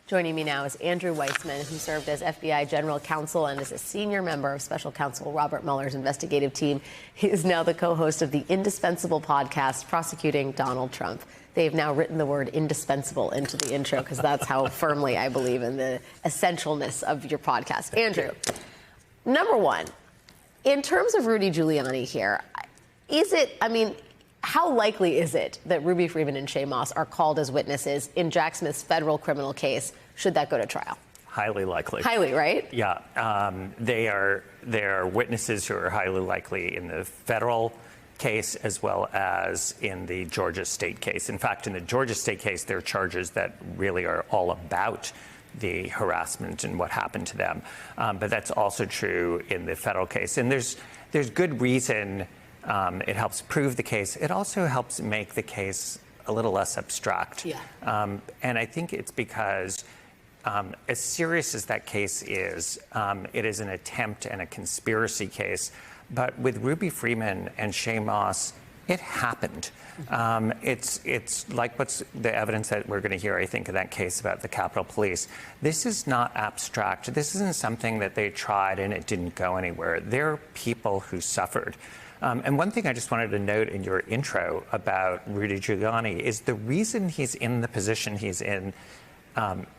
Joining me now is Andrew Weissmann, who served as FBI General Counsel and is a senior member of Special Counsel Robert Mueller's investigative team. He is now the co-host of the indispensable podcast, Prosecuting Donald Trump. They've now written the word indispensable into the intro because that's how firmly I believe in the essentialness of your podcast. Andrew, number one, in terms of Rudy Giuliani here, how likely is it that Ruby Freeman and Shaye Moss are called as witnesses in Jack Smith's federal criminal case, should that go to trial? Highly likely. Highly, right? Yeah. They are witnesses who are highly likely in the federal case as well as in the Georgia state case. In fact, in the Georgia state case, there are charges that really are all about the harassment and what happened to them. But that's also true in the federal case. And there's good reason. It helps prove the case. It also helps make the case a little less abstract. Yeah. And I think it's because as serious as that case is, it is an attempt and a conspiracy case. But with Ruby Freeman and Shaye Moss, it happened. It's like what's the evidence that we're going to hear, I think, in that case about the Capitol Police. This is not abstract. This isn't something that they tried and it didn't go anywhere. They're people who suffered. And one thing I just wanted to note in your intro about Rudy Giuliani is the reason he's in the position he's in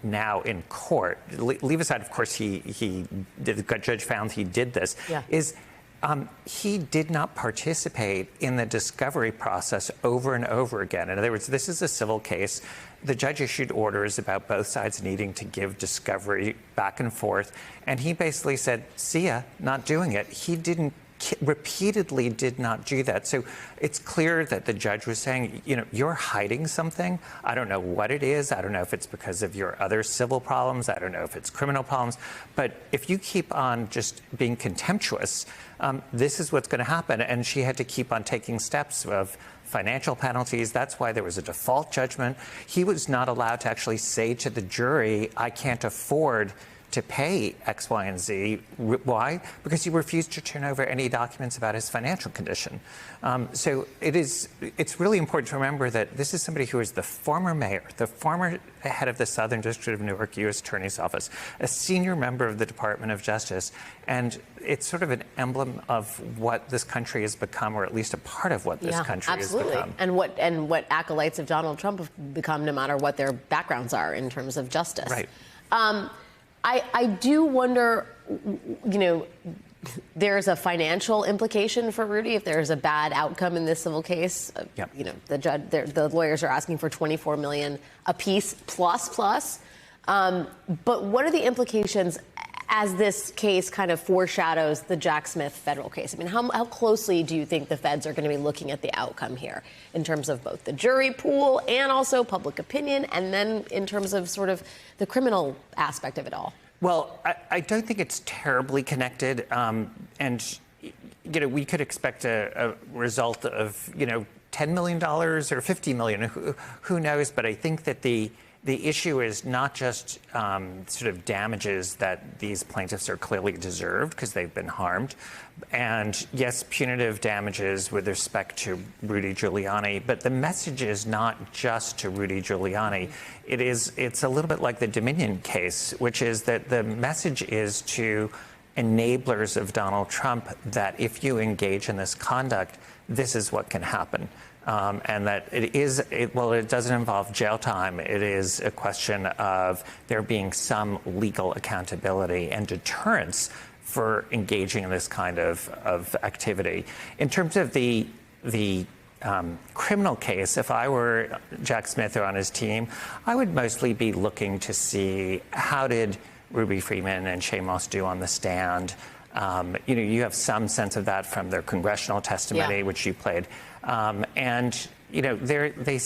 now in court, leave aside, of course, the judge found he did this, is he did not participate in the discovery process over and over again. In other words, this is a civil case. The judge issued orders about both sides needing to give discovery back and forth. And he basically said, see ya, not doing it. He repeatedly did not do that. So it's clear that the judge was saying, you're hiding something. I don't know what it is. I don't know if it's because of your other civil problems. I don't know if it's criminal problems. But if you keep on just being contemptuous, this is what's going to happen. And she had to keep on taking steps of financial penalties. That's why there was a default judgment. He was not allowed to actually say to the jury, I can't afford to pay X, Y, and Z. Why? Because he refused to turn over any documents about his financial condition. So it's really important to remember that this is somebody who is the former mayor, the former head of the Southern District of Newark U.S. Attorney's Office, a senior member of the Department of Justice, and it's sort of an emblem of what this country has become, or at least a part of what this country has become. And what acolytes of Donald Trump have become, no matter what their backgrounds are in terms of justice. Right. I do wonder, there's a financial implication for Rudy if there's a bad outcome in this civil case. Yep. The lawyers are asking for $24 million apiece plus. But what are the implications as this case kind of foreshadows the Jack Smith federal case? I mean, how closely do you think the feds are going to be looking at the outcome here in terms of both the jury pool and also public opinion, and then in terms of sort of the criminal aspect of it all? Well, I don't think it's terribly connected. And we could expect a result of, $10 million or $50 million. Who knows? But I think that the issue is not just sort of damages that these plaintiffs are clearly deserved because they've been harmed. And yes, punitive damages with respect to Rudy Giuliani, but the message is not just to Rudy Giuliani. It's a little bit like the Dominion case, which is that the message is to enablers of Donald Trump that if you engage in this conduct, this is what can happen. And that it doesn't involve jail time. It is a question of there being some legal accountability and deterrence for engaging in this kind of activity. In terms of the criminal case, if I were Jack Smith or on his team, I would mostly be looking to see how did Ruby Freeman and Shaye Moss do on the stand. You have some sense of that from their congressional testimony, which you played. And they,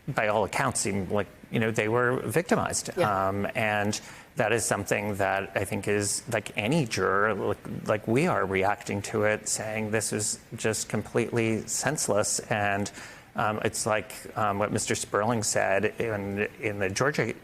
by all accounts, seem like, they were victimized. And that is something that I think is like any juror, like we are reacting to it, saying this is just completely senseless. And it's like what Mr. Sperling said in the Georgia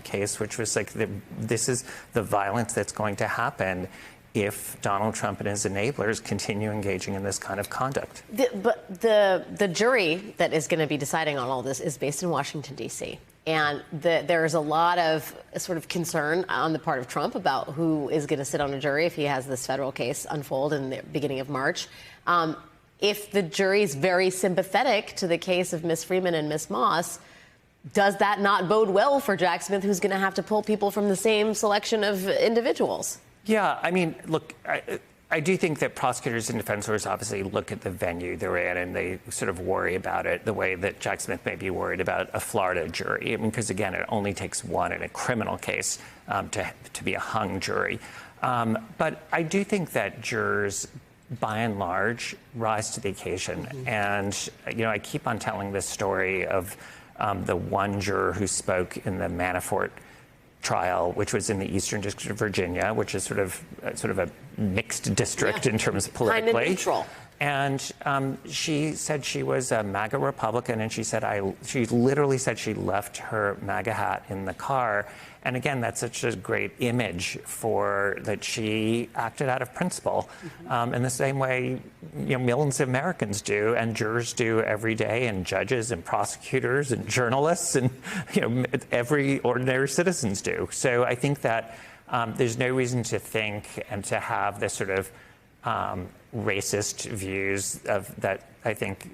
case, which was like, this is the violence that's going to happen if Donald Trump and his enablers continue engaging in this kind of conduct. But the jury that is going to be deciding on all this is based in Washington, D.C. And there's a lot of sort of concern on the part of Trump about who is going to sit on a jury if he has this federal case unfold in the beginning of March. If the jury is very sympathetic to the case of Ms. Freeman and Ms. Moss, does that not bode well for Jack Smith, who's going to have to pull people from the same selection of individuals? Yeah, I mean, look, I do think that prosecutors and defense lawyers obviously look at the venue they're in and they sort of worry about it the way that Jack Smith may be worried about a Florida jury. I mean, because again, it only takes one in a criminal case to be a hung jury. But I do think that jurors, by and large, rise to the occasion. Mm-hmm. And, you know, I keep on telling this story of the one juror who spoke in the Manafort trial, which was in the Eastern District of Virginia, which is sort of a mixed district in terms of politically. Kind of neutral. And she said she was a MAGA Republican, and she literally said she left her MAGA hat in the car. And again, that's such a great image for that she acted out of principle, in the same way, you know, millions of Americans do, and jurors do every day, and judges and prosecutors and journalists and, you know, every ordinary citizens do. So I think that there's no reason to think and to have this sort of racist views of that. I think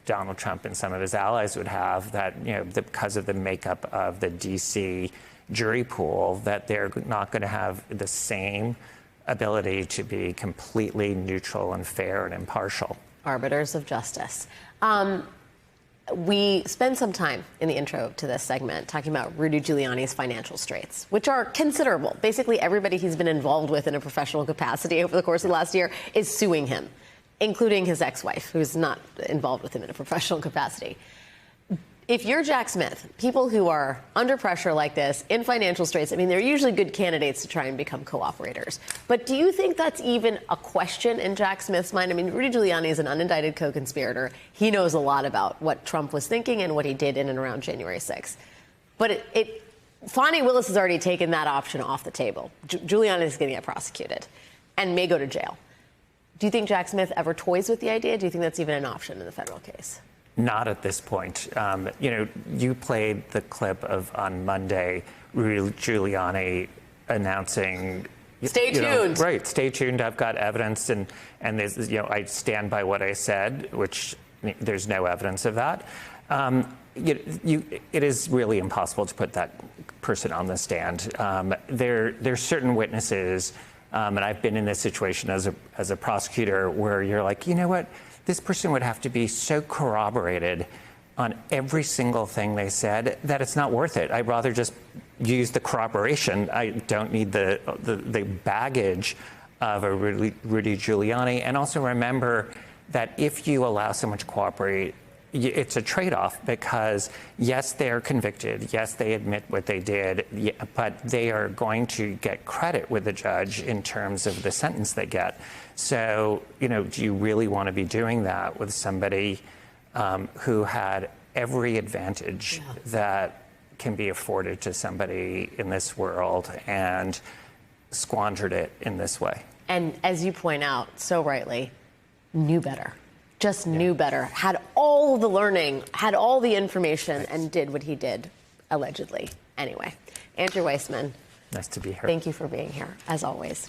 Donald Trump and some of his allies would have that, you know, because of the makeup of the D.C. jury pool, that they're not going to have the same ability to be completely neutral and fair and impartial. Arbiters of justice. We spent some time in the intro to this segment talking about Rudy Giuliani's financial straits, which are considerable. Basically, everybody he's been involved with in a professional capacity over the course of the last year is suing him, including his ex-wife, who's not involved with him in a professional capacity. If you're Jack Smith, people who are under pressure like this in financial straits, I mean, they're usually good candidates to try and become cooperators. But do you think that's even a question in Jack Smith's mind? I mean, Rudy Giuliani is an unindicted co-conspirator. He knows a lot about what Trump was thinking and what he did in and around January 6th. But Fani Willis has already taken that option off the table. Giuliani is going to get prosecuted and may go to jail. Do you think Jack Smith ever toys with the idea? Do you think that's even an option in the federal case? Not at this point. You know, you played the clip of on Monday, Rudy Giuliani announcing. Stay tuned. Right, stay tuned. I've got evidence, and there's, you know, I stand by what I said, which there's no evidence of that. It is really impossible to put that person on the stand. There's certain witnesses, and I've been in this situation as a prosecutor where you're like, you know what? This person would have to be so corroborated on every single thing they said that it's not worth it. I'd rather just use the corroboration. I don't need the baggage of a Rudy Giuliani. And also remember that if you allow someone to cooperate, it's a trade-off, because yes, they're convicted. Yes, they admit what they did, but they are going to get credit with the judge in terms of the sentence they get. So, you know, do you really want to be doing that with somebody who had every advantage that can be afforded to somebody in this world and squandered it in this way? And as you point out so rightly, knew better. Just knew better, had all the learning, had all the information, and did what he did, allegedly. Anyway, Andrew Weissmann. Nice to be here. Thank you for being here, as always.